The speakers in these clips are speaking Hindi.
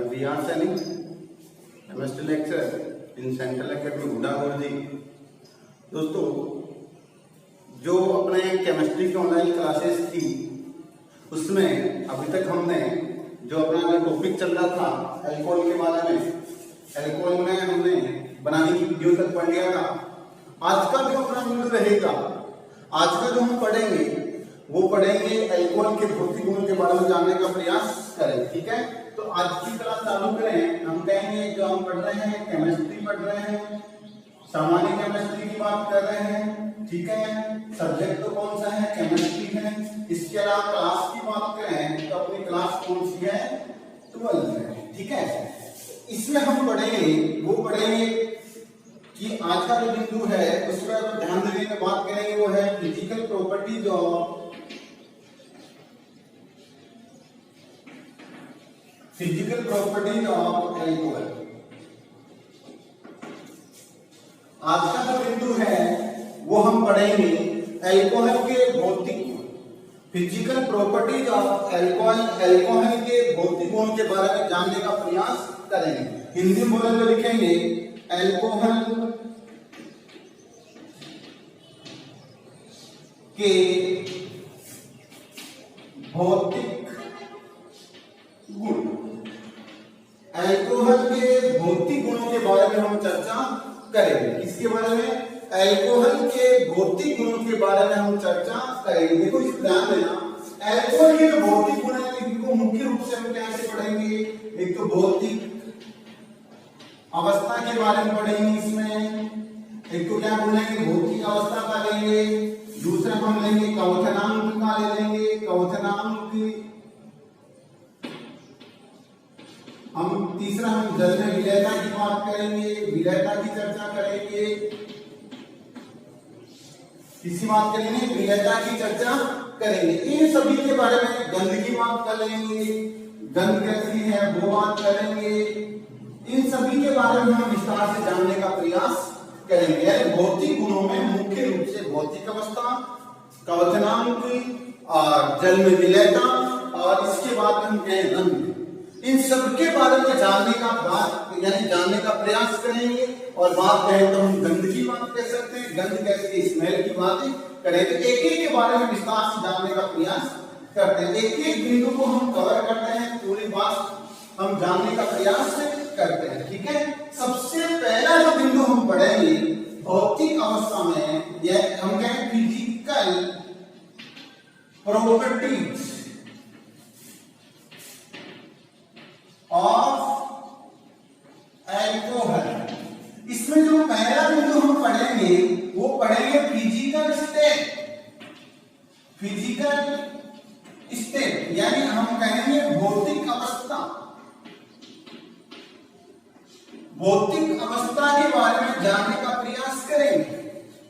we are selling chemistry lecture in Central Academy गुडागुर्जी। दोस्तों, जो अपने केमिस्ट्री की ऑनलाइन क्लासेस थी उसमें अभी तक हमने जो अपना टॉपिक चल रहा था एल्कोहल के बारे में, एल्कोहल में हमने बनाने की वीडियो तक पढ़ लिया था। आज का जो अपना वीडियो रहेगा, आज का जो हम पढ़ेंगे वो पढ़ेंगे एल्कोहल के भौतिक गुणों के बारे में जानने का प्रयास करेंगे। ठीक है, तो आज की क्लास चालू करें। हम कहेंगे जो हम पढ़ रहे हैं केमिस्ट्री पढ़ रहे हैं, सामान्य केमिस्ट्री की बात कर रहे हैं। ठीक है, सब्जेक्ट तो कौन सा है, केमिस्ट्री है। इसके अलावा क्लास की बात करें तो अपनी क्लास कौन सी है, 12 है। ठीक है, इसमें हम पढ़ेंगे वो पढ़ेंगे कि आज का जो बिंदु है उस पर ध्यान देने की बात करेंगे, वो है फिजिकल प्रॉपर्टीज ऑफ एल्कोहल। आज का जो बिंदु है वो हम पढ़ेंगे एल्कोहल के भौतिक गुण, physical properties of alcohol, alcohol के भौतिक गुणों के बारे में जानने का प्रयास करेंगे। हिंदी में बोले तो लिखेंगे एल्कोहल के भौतिक गुण, एल्कोहल के भौतिक गुणों के बारे में हम चर्चा करेंगे। किसके बारे में, एल्कोहल के भौतिक गुणों के बारे में हम चर्चा करेंगे। देखो इस ध्यान देना, एल्कोहल के जो भौतिक गुण है इनको मुख्य रूप से हम कैसे पढ़ेंगे। एक तो भौतिक अवस्था के बारे में पढ़ेंगे, इसमें एक तो क्या बोलेंगे भौतिक अवस्था का लेंगे, दूसरा हम लेंगे कवचनांक का ले लेंगे, कवचनांक हम, तीसरा हम जल में विलयता की बात करेंगे, विलयता की चर्चा करेंगे। किसी बात करेंगे, विलयता की चर्चा करेंगे। इन सभी के बारे में गंध की बात कर लेंगे, गंध कैसी है वो बात करेंगे। इन सभी के बारे में हम विस्तार से जानने का प्रयास करेंगे। यानी भौतिक गुणों में मुख्य रूप से भौतिक अवस्था, कवचनांक और जल में विलयता, और इसके बाद हम कहें गंध, इन सब के बारे में जानने का बात यानी जानने का प्रयास करेंगे। और बात करें तो हम गंध की बात कर सकते हैं, गंध कैसे, स्मेल की बातें करें। तो एक एक के बारे में विस्तार से जानने का प्रयास करते हैं, एक एक बिंदु को हम कवर करते हैं, पूरी बात हम जानने का प्रयास करते हैं। ठीक है, सबसे पहला जो बिंदु हम पढ़ेंगे भौतिक अवस्था में, यह हम कहें फिजिकल प्रॉपर्टीज ऑफ एल्कोहल। इसमें जो पहला बिंदु हम पढ़ेंगे वो पढ़ेंगे फिजिकल स्टेट, फिजिकल स्टेट यानी हम कहेंगे भौतिक अवस्था। भौतिक अवस्था के बारे में जानने का प्रयास करेंगे।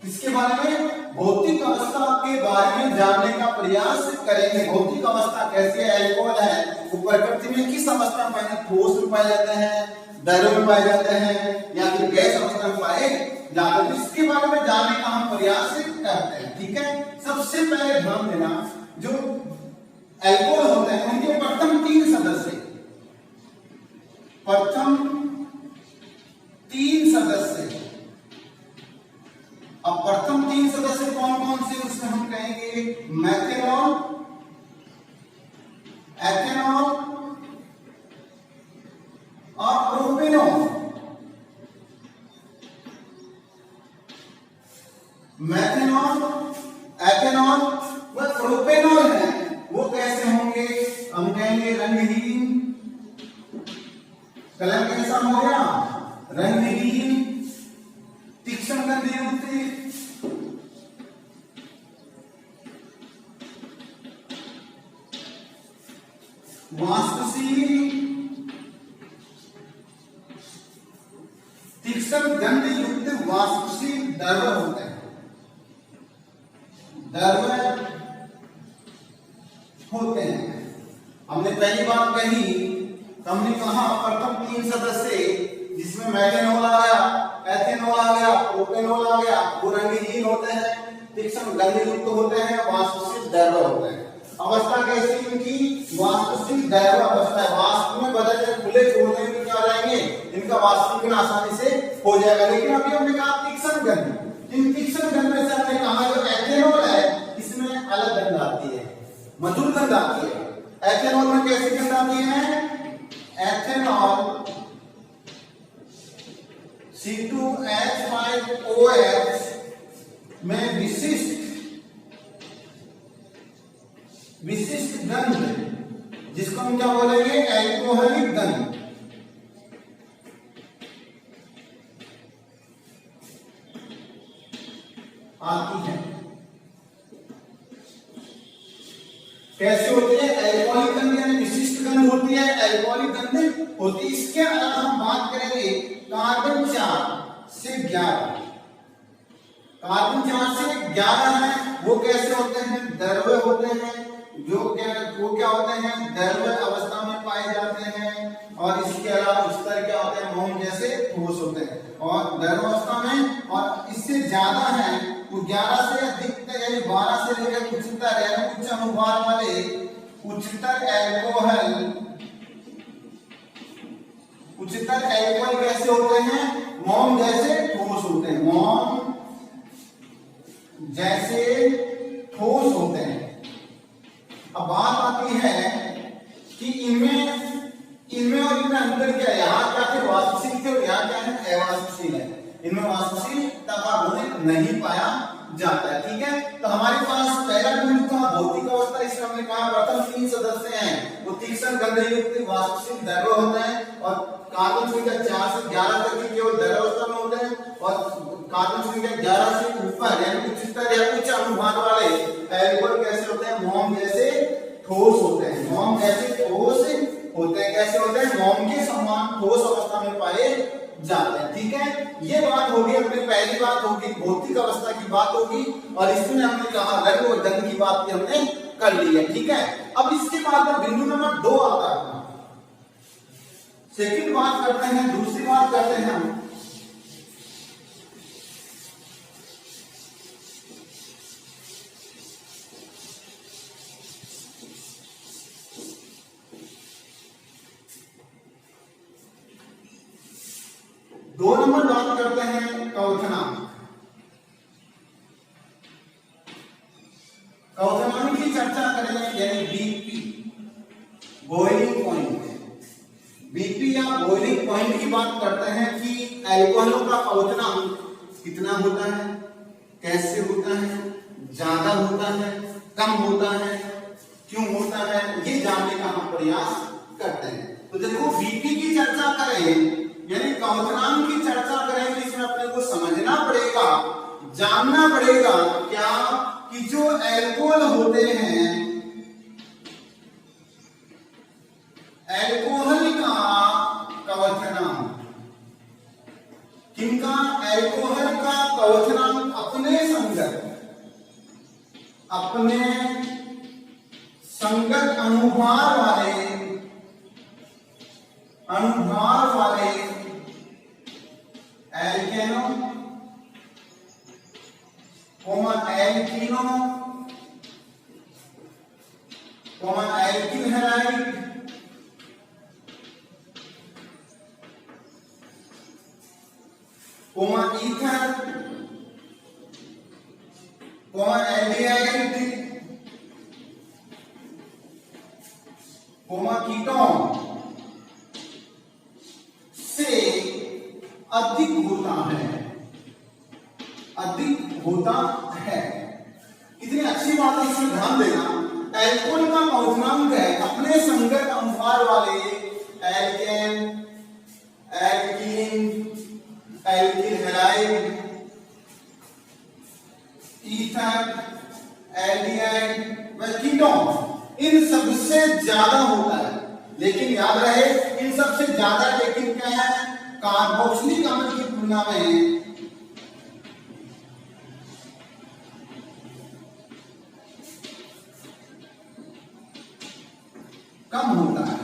इसके बारे में भौतिक अवस्था के बारे में जानने का प्रयास करेंगे। भौतिक अवस्था कैसे है, एल्कोहल है वो प्रकृति में किस अवस्था में पाए, ठोस में पाए जाते हैं, द्रव में पाए जाते हैं, या फिर गैस अवस्था में पाए जाते हैं। इसके बारे में जानने का हम प्रयास करते हैं। ठीक है, सबसे पहले ध्यान देना, जो एल्कोहल होते हैं उनके प्रथम 3 सदस्य, प्रथम 3 सदस्य। अब प्रथम 3 सदस्य कौन कौन से, उसमें हम कहेंगे मेथनॉल, एथेनॉल और प्रोपेनॉल। मेथनॉल, एथेनॉल व प्रोपेनॉल है वो कैसे होंगे, हम कहेंगे रंगहीन। कलर कैसा हो गया, रंगहीन, तीक्ष्ण गंध युक्त, वाष्पशील, तीक्ष्ण गंध युक्त वाष्पशील द्रव होते हैं, द्रव होते हैं। हमने पहली बात कही, हमने कहा प्रथम 3 सदस्य जिसमें मेथनॉल आ गया, एथेनॉल आ गया, प्रोपेनॉल आ गया, वो रंगहीन होते हैं, तीक्ष्ण गंध युक्त होते हैं, वाष्पशील द्रव होते हैं। अवस्था कैसी इनकी? वास्तविक दैव अवस्था है, वास्तव में बदल कर खुले छोड़ देंगे क्या हो जाएंगे? इनका वास्तविक आसानी से हो जाएगा। लेकिन अभी हमने कहा तीक्ष्ण गंध, इन तीक्ष्ण गंध में से हमने कहा जो एथेनॉल है इसमें अलग गंध आती है, मधुर गंध आती है। एथेनॉल में कैसी गंध आती है? एथेनॉल C2H5OH में विशिष्ट गंध, जिसको हम क्या बोलेंगे? एल्कोहलिक गंध। आती है। कैसे होती है? एल्कोहलिक गंध यानी विशिष्ट गंध होती है, एल्कोहलिक गंध होती है। इसके अलावा हम बात करेंगे कार्बन 4 से 11। कार्बन 4 से 11 है, वो कैसे होते हैं? द्रव्य होते हैं, वो क्या होते हैं? द्रव्य अवस्था में पाए जाते हैं। और इसके अलावा उत्तर क्या होते हैं? मोम जैसे ठोस होते हैं और द्रव्य अवस्था में। और इससे ज्यादा है वो 11 से अधिक यानी 12 से लेकर उच्चतर यानी उच्च अनुभार वाले उच्चतर एल्कोहल कैसे होते हैं? मोम जैसे ठोस होते हैं, मोम जैसे ठोस होते हैं। अब बात आती है कि इनमें और इनमें अंतर क्या है? यहाँ क्या है? वाष्पशील थे और यहाँ क्या है? अवाष्पशील है। इनमें वाष्पशीलता का गुण नहीं पाया जाता है। ठीक है, तो हमारे पास पहला बिंदु था भौतिक अवस्था। इसमें हमने कहा प्रथम 3 सदस्य हैं वो तीक्ष्ण गंधयुक्त वाष्पशील द्रव्य होते हैं और कार्बन संख्या 4 से 11 तक की केवल द्रव्य अवस्था में होते हैं और कार्बन संख्या 11 से ऊपर यानी उच्चतर या उच्च अनुभार वाले एल्कोहल कैसे होते हैं? मोम जैसे ठोस होते हैं, मोम जैसे ठोस होते हैं। कैसे होते हैं? मोम के समान ठोस अवस्था में पाए जाते हैं। ठीक है, ये बात होगी अपनी पहली बात होगी भौतिक अवस्था की बात होगी और इसमें हमने कहा रंग और गंध की बात भी हमने कर ली है। ठीक है, अब इसके बाद में बिंदु नंबर 2 आता है। सेकंड बात करते हैं, दूसरी बात करते हैं हम दो नंबर बात करते हैं क्वथनांक। क्वथनांक की चर्चा करेंगे यानी बीपी, बॉइलिंग पॉइंट। बीपी या बॉइलिंग पॉइंट की बात करते हैं कि एल्कोहलों का क्वथनांक कितना होता है, कैसे होता है, ज्यादा होता है, कम होता है, क्यों होता है, ये जानने का हम प्रयास करते हैं। तो देखो बीपी की चर्चा करें यानी क्वथनांक की चर्चा करेंगे, इसमें अपने को समझना पड़ेगा, जानना पड़ेगा क्या कि जो एल्कोहल होते हैं, एल्कोहल का क्वथनांक, किनका? एल्कोहल का क्वथनांक अपने संगत अनुभार वाले एल्केनो एल्कीनो alkyl halide ether aldehyde ketone से अधिक होता है। कितनी अच्छी बात है, इसमें ध्यान देना। एल्कोहल का क्वथनांक है अपने संगत अनुभार वाले alkane, alkene, alkyl halide, ether, aldehyde व कीटोन, इन सबसे ज्यादा होता है। लेकिन याद रहे इन सबसे ज्यादा लेकिन क्या है? कार्बोक्सिलिक अम्ल की तुलना में कम होता है।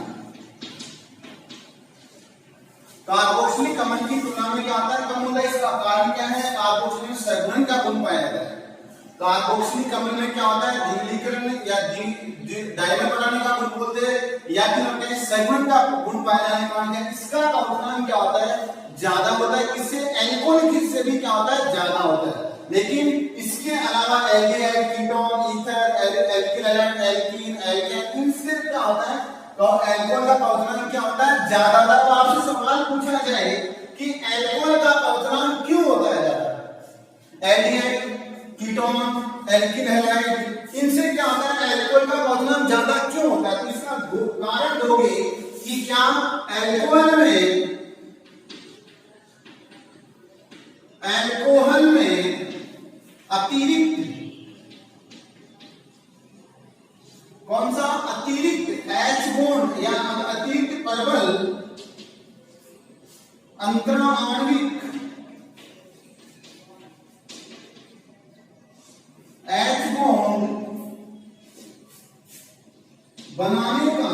कार्बोक्सिलिक अम्ल की तुलना में क्या आता है? कम होता है। इसका कारण क्या है? कार्बोक्सिलिक में संघनन का गुण पाया जाता है। कार्बोक्सिलिक अम्ल में क्या होता है? ध्रुवीकरण या डायमंड बनाने का गुण बोलते हैं, या फिर हम कहें सेगमेंट का गुण पाया जाने का मतलब इसका क्वोथिनांक क्या होता है, ज्यादा होता है। इससे एल्कोहल से भी क्या होता है, ज्यादा होता है। लेकिन इसके अलावा aldehyde, ketone, ether, alkyl halide, alkene, alkane, इनसे क्या होता है तो एल्कोहल का क्वोथिनांक क्या होता है, ज्यादा होता है। तो आपसे सवाल पूछा जाए कि एल्कोहल का क्वोथिनांक क्यों होता है ज्यादा, एल्डिहाइड, कीटोन, एल्किल हैलाइड, इनसे क्या होता है एल्कोहल का क्वोथिनांक ज्यादा क्यों होता है। तो इसका कारण दोगे कि क्या एल्कोहल में अतिरिक्त, कौन सा अतिरिक्त H बॉन्ड या अतिरिक्त प्रबल अंतराणविक H बॉन्ड बनाने का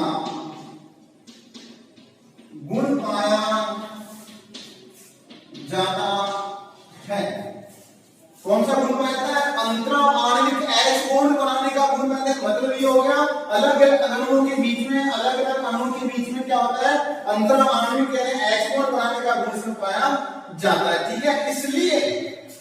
गुण पाया जाता है। कौन सा गुण पाया जाता है, अंतराणविक H बॉन्ड बनाने का गुण पाया जाता है। मतलब ये हो गया अलग अलग अणुओं के बीच में, अलग अलग अणुओं के बीच में क्या होता है, अंतराणविक यानी H बॉन्ड बनाने का गुण इसमें पाया जाता है। ठीक है, इसलिए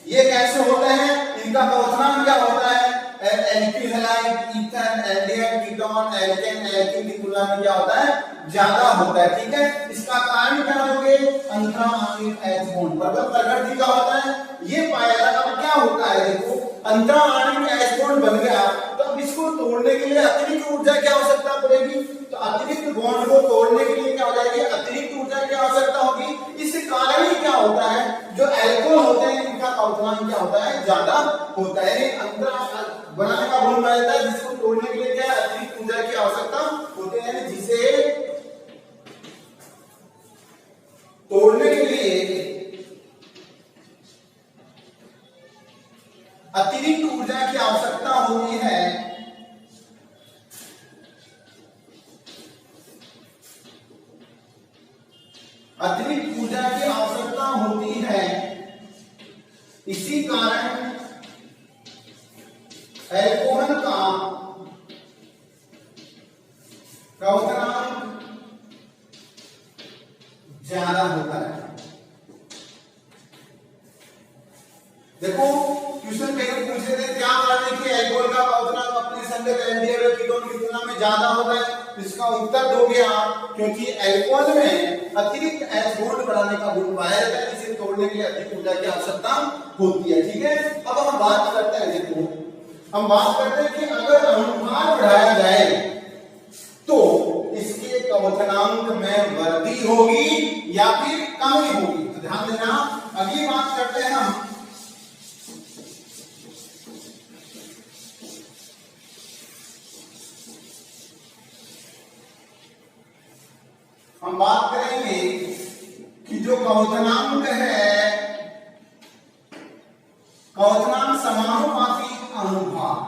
ये कैसे होता है, इनका क्वोथिनांक क्या होता है, alkyl halide, ether, aldehyde, ketone, alkane, alkene की तुलना में क्या होता है, ज्यादा होता है। ठीक है, इसका कारण क्या होगे, अंतराणविक H बॉन्ड प्रकृति का होता है, ये पाया जाता है। अब क्या होता है, देखो अंतराणविक H बॉन्ड बन गया, तो अब इसको तोड़ने के लिए अतिरिक्त ऊर्जा की आवश्यकता पड़ेगी। तो अतिरिक्त बॉन्ड को तोड़ने के लिए क्या हो जाएगी, अतिरिक्त ऊर्जा की आवश्यकता होगी। इस कारण ही क्या होता है, जो एल्कोहल होते हैं इनका क्वोथिनांक क्या होता है, ज्यादा होता है। अंतराण बनाने का गुण पाया जाता है, जिसको तोड़ने के लिए क्या अतिरिक्त ऊर्जा की आवश्यकता होती है, जिसे तोड़ने के लिए अतिरिक्त ऊर्जा की आवश्यकता होती है। अतिरिक्त ऊर्जा की आवश्यकता होती है, इसी कारण एल्कोहल का क्वोथिनांक ज्यादा होता है। देखो क्वेश्चन कहीं पूछे थे क्या कारण है कि एल्कोहल का क्वोथिनांक अपने संगत एल्डिहाइड और कीटोन की तुलना में ज्यादा होता है। इसका उत्तर दोगे आप, क्योंकि एल्कोहल में अतिरिक्त H बॉन्ड बढ़ाने का गुण पाया जाता है, जिसे तोड़ने के लिए अधिक ऊर्जा की आवश्यकता होती है। ठीक है, अब हम बात करते हैं, देखो हम बात करते हैं कि अगर अनुभार बढ़ाया जाए तो इसके क्वोथिनांक में वृद्धि होगी या फिर कमी होगी। तो ध्यान देना, अगली बात करते हैं हम बात करेंगे कि जो क्वोथिनांक है, क्वोथिनांक समानुपाती अनुभार।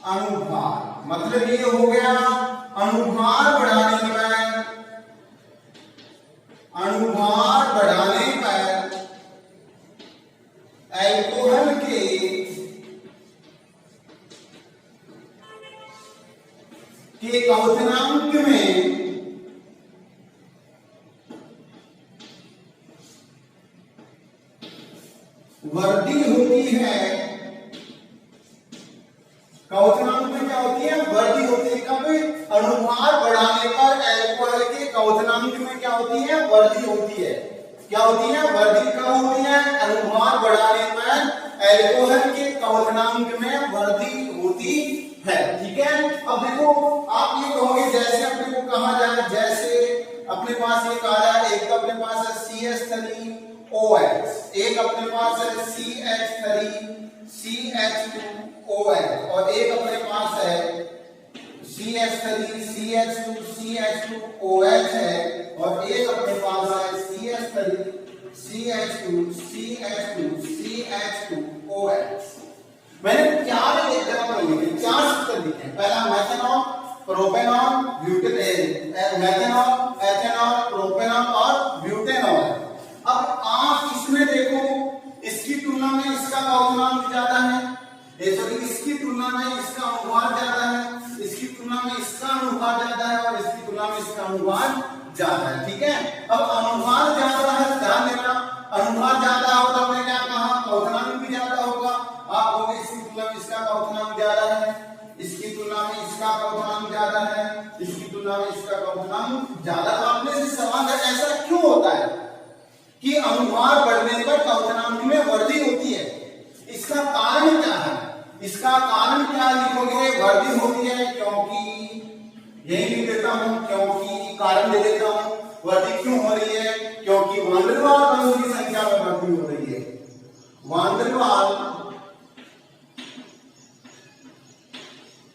अनुभार मतलब ये हो गया अनुभार बढ़ाने पर, अनुभार बढ़ाने पर एल्कोहल के क्वोथिनांक में वृद्धि होती है। क्वोथिनांक में क्या होती है, वृद्धि होती है। कब, अनुभार बढ़ाने पर एल्कोहल के क्वोथिनांक में क्या होती है, वृद्धि होती है। क्या होती है, वृद्धि कब होती है, अनुभार बढ़ाने पर एल्कोहल के क्वोथिनांक में वृद्धि होती है। ठीक है, अब देखो आप ये कहोगे जैसे अपने को कहा जाए, जैसे अपने पास एक आ जाए, एक तो अपने पास है CH3OH, एक अपने पास है CH3CH2OH और एक अपने पास है CH3CH2CH2OH है और एक अपने पास है CH3CH2CH2CH2OH। मैंने चार एग्जांपल लिखे, चार सूत्र लिखे। पहला methanol, propanol, methanol, ethanol, propanol और ब्यूटेनॉल। अब आप इसमें देखो, इसकी तुलना में इसका क्वोथिनांक ज्यादा है, इसकी तुलना तुलना में इसका अनुपात ज्यादा है, इसकी तुलना में इसका अनुपात ज्यादा है और इसकी तुलना में इसका अनुपात ज्यादा है। ठीक है, अब अनुपात ज्यादा है, ध्यान देना, अनुपात ज्यादा हो तो हमने क्या कहा, क्वथनांक भी ज्यादा होगा। आप बोले इसकी तुलना में इसका क्वथनांक ज्यादा है, इसकी तुलना में इसका क्वथनांक ज्यादा है, इसकी तुलना में इसका क्वथनांक ज्यादा। आपने से सवाल है ऐसा क्यों होता है कि अनुपात बढ़ने पर क्वथनांक में वृद्धि होती है, इसका कारण क्या है? इसका कारण क्या लिखोगे, वृद्धि होती है क्योंकि, यही लिख देता हूं, क्योंकि कारण दे देता हूं। वृद्धि क्यों हो रही है? क्योंकि वान डेर वाल्स बंधों की संख्या में वृद्धि हो रही है। वान डेर वाल्स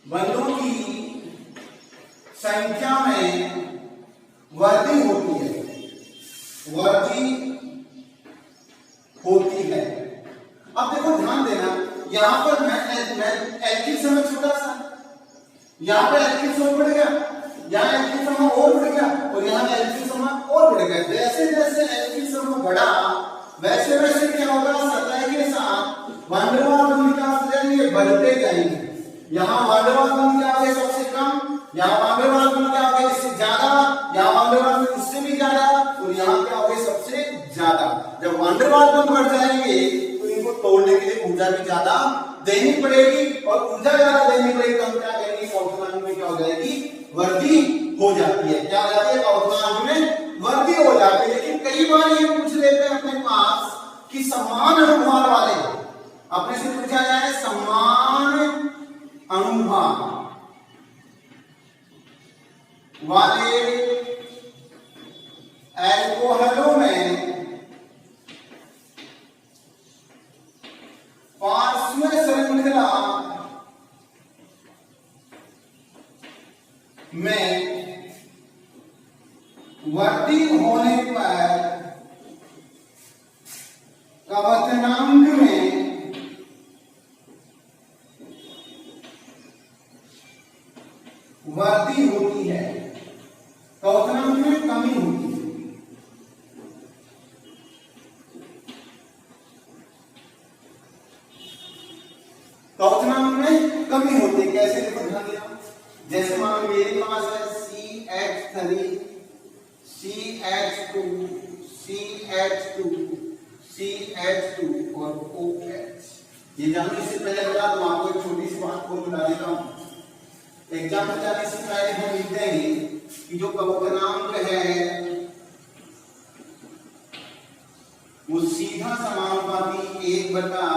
बंधों की संख्या में वृद्धि होती है, वृद्धि होती है। अब देखो ध्यान देना, यहां पर मैं एल की समय छोटा सा, यहां पर एल की समय बढ़ गया, यहाँ एल की समय और बढ़ गया और यहाँ एल की समय और बढ़ गया। जैसे जैसे एल की समय बढ़ा वैसे वैसे क्या होगा, सतह के साथ वान डेर वाल्स बंध क्या हो जाएंगे, बढ़ते जाएंगे। यहाँ वान डेर वाल्स बंध क्या हो गए सबसे कम, यहाँ वान डेर वाल्स बंध क्या हो गए इससे ज्यादा, यहाँ वान डेर वाल्स बंध उससे भी ज्यादा और यहाँ क्या हो गए सबसे ज्यादा। जब वान डेर वाल्स बंध बढ़ जाएंगे तो इनको तोड़ने के लिए ऊर्जा भी ज्यादा देनी पड़ेगी और ऊर्जा ज्यादा देनी पड़ेगी तो हम क्या करेंगे, क्वथनांक में क्या हो जाएगी, वृद्धि हो जाती है। क्या हो जाती है, क्वथनांक में वृद्धि हो जाती है। लेकिन कई बार ये पूछ लेते हैं अपने पास कि समान अनुभार वाले, अपने से पूछा जाए समान अनुभार वाले एल्कोहलों में पार्श्व श्रृंखला में वृद्धि होने पर क्वथनांक में वृद्धि होती है, क्वथनांक में कमी होती है। क्वथनांक में कमी होती है, कैसे देखो ध्यान देना। जैसे मान लो मेरे पास है CH3 CH2 CH2 CH2 और OH। ये जानने से पहले बता दूं आपको एक छोटी सी बात को बता देता हूं। एग्जाम में जाने से पहले हम लिखते हैं कि जो क्वथनांक है वो सीधा समानुपाती 1 बटा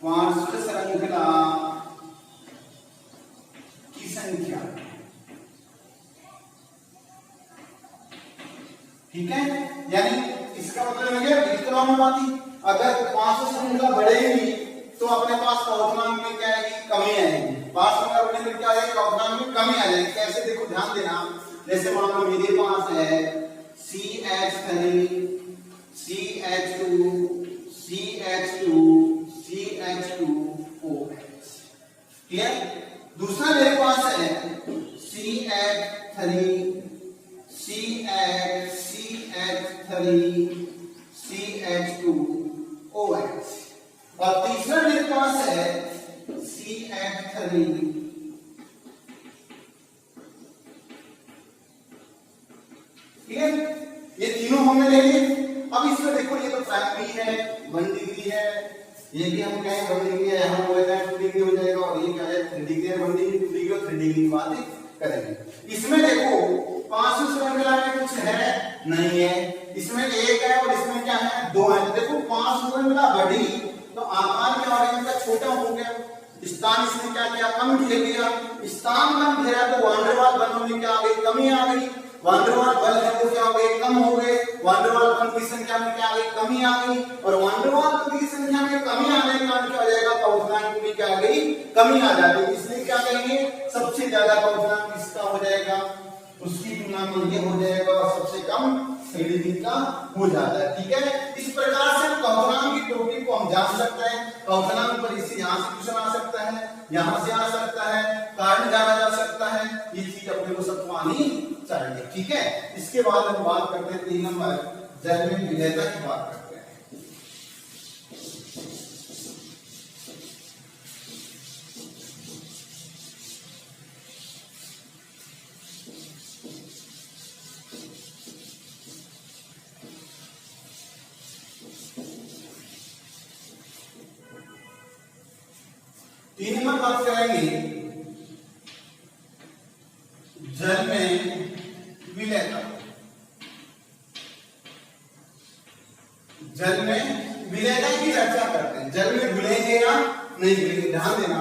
पार्श्व श्रृंखला की संख्या। ठीक है, यानी इसका मतलब है क्या, बिल्कुल अनुपाती। अगर पार्श्व श्रृंखला बढ़ेगी तो अपने पास क्वथनांक में क्या आएगी, कमी आएगी। पार्श्व श्रृंखला बढ़ने में क्या आएगी, क्वथनांक में कमी आ जाएगी। कैसे देखो ध्यान देना, जैसे मान लो मेरे पास है CH3 CH2 CH2 CH2 OH। Clear? दूसरा मेरे पास है CH3 CH2 OH और तीसरा मेरे पास है CH3 ठीक है, ये तीनों हमने ले लिए। अब इसमें देखो ये तो प्राइमरी है 1 डिग्री है, ये भी हम कहें 1 डिग्री है, यहाँ हो जाएगा 2 डिग्री हो जाएगा और ये क्या है 3 डिग्री है। 1 डिग्री 2 डिग्री और 3 डिग्री की बात करेंगे। इसमें देखो पार्श्व श्रृंखला में कुछ है नहीं है, इसमें 1 है और इसमें क्या है 2 है। देखो पार्श्व श्रृंखला बढ़ी तो आकार क्या हो गया, इनका छोटा हो गया, स्थान इसने क्या किया, कम घेर लिया। स्थान कम घेरा तो वान डेर वाल्स बंधों में क्या आ गई, कमी आ गई। वान डेर वाल्स बल है वो क्या हो गए, कम हो गए। वान डेर वाल्स बंध की संख्या में क्या आ गई, कमी आ गई। और वान डेर वाल्स बंध की संख्या में कमी आने के कारण क्या हो जाएगा, क्वथनांक में क्या आ गई, कमी आ जाती। इसलिए क्या कहेंगे, सबसे ज्यादा क्वथनांक किसका हो जाएगा, उसकी तुलना में ये हो जाएगा और सबसे कम 3 डिग्री का हो जाता है। ठीक है, इस प्रकार से क्वथनांक की टोपी को हम जान सकते हैं। क्वथनांक पर इससे यहाँ से क्वेश्चन आ सकता है, यहाँ से आ सकता है, कारण जाना जा सकता है, ये चीज अपने को सबको आनी चाहिए। ठीक है, इसके बाद हम बात करते हैं 3 नंबर जर्मेन विलेयता की बात करते हैं। 3 नंबर बात करेंगे जल में विलयता। जल में विलयता की चर्चा करते हैं। जल में घुलेंगे या नहीं घुलेंगे, ध्यान देना।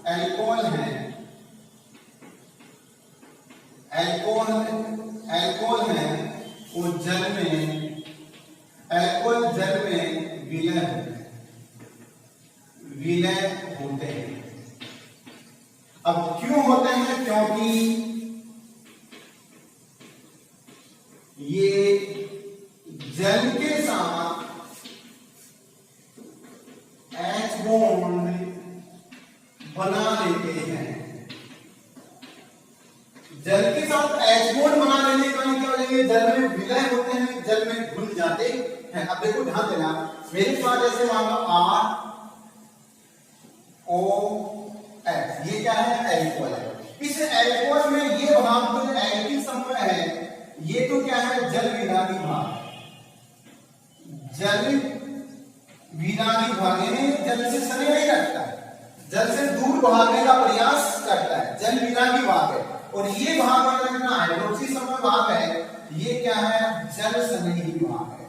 एल्कोहल है, एल्कोहल है वो जल में, एल्कोहल जल में विलय होते हैं। अब क्यों होते हैं? क्योंकि ये जल के साथ H बॉन्ड बना लेते हैं। जल के साथ H बॉन्ड बना लेने का क्या हो जाएंगे? जल में विलय होते हैं, जल में घुल जाते हैं। अब देखो ध्यान देना, मेरे पास जैसे मान लो ROH, ये क्या है? एल्कोहल है। इस एल्कोहल में ये भाग जो एल्किल समूह है, ये तो क्या है? जल विरागी भाग। जल विरागी भाग यानी जल से सने नहीं रखता है, जल से दूर भागने का प्रयास करता है, जल विरागी भाग है। और ये भाग मतलब हाइड्रोक्सी समूह भाग है, ये क्या है? जल स्नेही भाग है,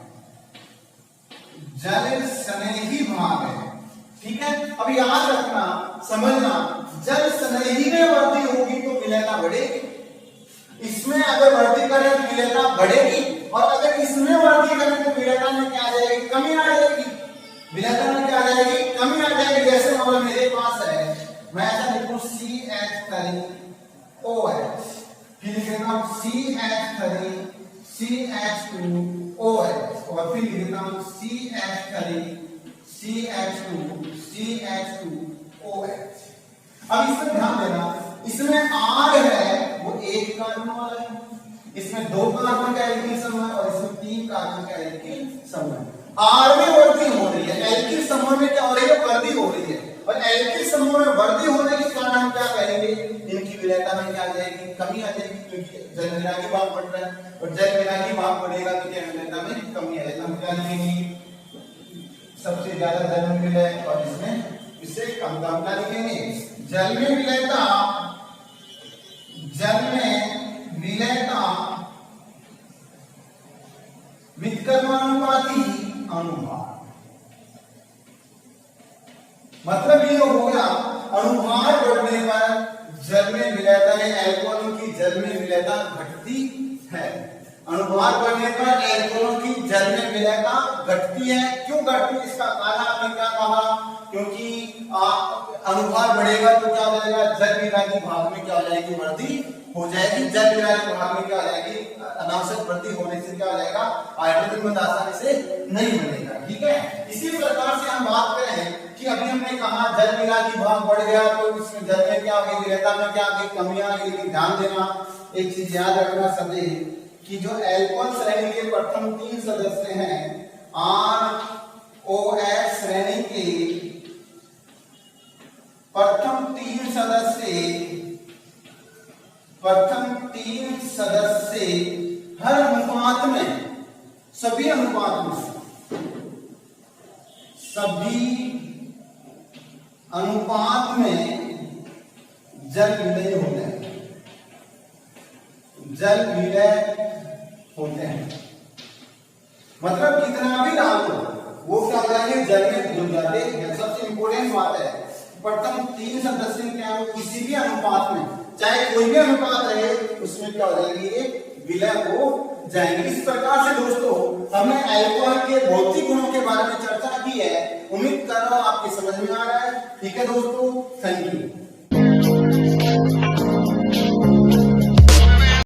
जल स्नेही भाग है। ठीक है, अब याद रखना, समझना, जल स्नेही में वृद्धि होगी तो विलयता बढ़ेगी। इसमें अगर वृद्धि करें तो विलयता बढ़ेगी, और अगर इसमें वृद्धि करें तो विलयता में क्या आ जाएगी? कमी आ जाएगी। विलयता में क्या आ जाएगी? कमी आ जाएगी। जैसे मतलब मेरे पास है, मैं ऐसा लिखूं CH3OH, फिर लिखता हूं CH3CH2OH, और फिर लिखता हूं CH3CH2CH2OH। अब इसमें ध्यान देना, इसमें R है वो 1 कार्बन वाला है, इसमें 2 कार्बन का एल्किल समूह है, और इसमें 3 कार्बन का एल्किल समूह है। R में वृद्धि हो रही है, एल्किल समूह में क्या हो रही है? वृद्धि हो रही है। और एल्किल समूह में वृद्धि होने के कारण हम क्या कहेंगे? इनकी विलयता में क्या आ जाएगी? कमी आ जाएगी, क्योंकि जल विरागी भाग बढ़ रहा है, और जल विरागी भाग बढ़ेगा तो क्या विलयता में कमी आएगी। हम क्या लिखेंगे? सबसे ज्यादा जल में विलय, और इसमें इससे कम क्या लिखेंगे? जल में विलयता, जल में विलयता व्युत्क्रमानुपाती अनुभाग। मतलब ये हो गया, अनुभाग बढ़ने पर जल में विलयता है, एल्कोहल की जल में विलयता घटती है। अनुभाग बढ़ने पर एल्कोहल की जल में विलयता घटती है। क्यों घटती है? इसका कारण आपने क्या कहा? क्योंकि अनुभाग बढ़ेगा तो क्या हो जाएगा? जल विरागी भाग में क्या हो जाएगी? वृद्धि हो जाएगी। जल विरागी भाग में क्या हो जाएगी? अनावश्यक वृद्धि होने से क्या हो जाएगा? हाइड्रोजन बंध आसानी से नहीं बनेगा। ठीक है, इसी प्रकार से हम बात करें कि अभी हमने कहा जल विरागी भाग बढ़ गया तो इसमें जल में क्या हो गई? विलयता में क्या आ गई? कमी आ गई। लेकिन ध्यान देना, एक चीज याद रखना सभी, कि जो एल्कोहल श्रेणी के प्रथम 3 सदस्य हैं, ROH श्रेणी के प्रथम 3 सदस्य हर अनुपात में, सभी अनुपात में जल विलय होते हैं, जल विलय होते हैं। मतलब कितना भी डाल दो वो क्या हो जाएंगे? जल में घुल जाते हैं। सबसे इंपॉर्टेंट बात है, प्रथम 3 सदस्य क्या हो? किसी भी अनुपात में, चाहे कोई भी अनुपात रहे, उसमें क्या हो जाएगी? विलय हो जाएंगे। इस प्रकार से दोस्तों हमने एल्कोहल के भौतिक गुणों के बारे में चर्चा की है। उम्मीद कर रहा हूं आपकी समझ में आ रहा है। ठीक है दोस्तों, थैंक यू।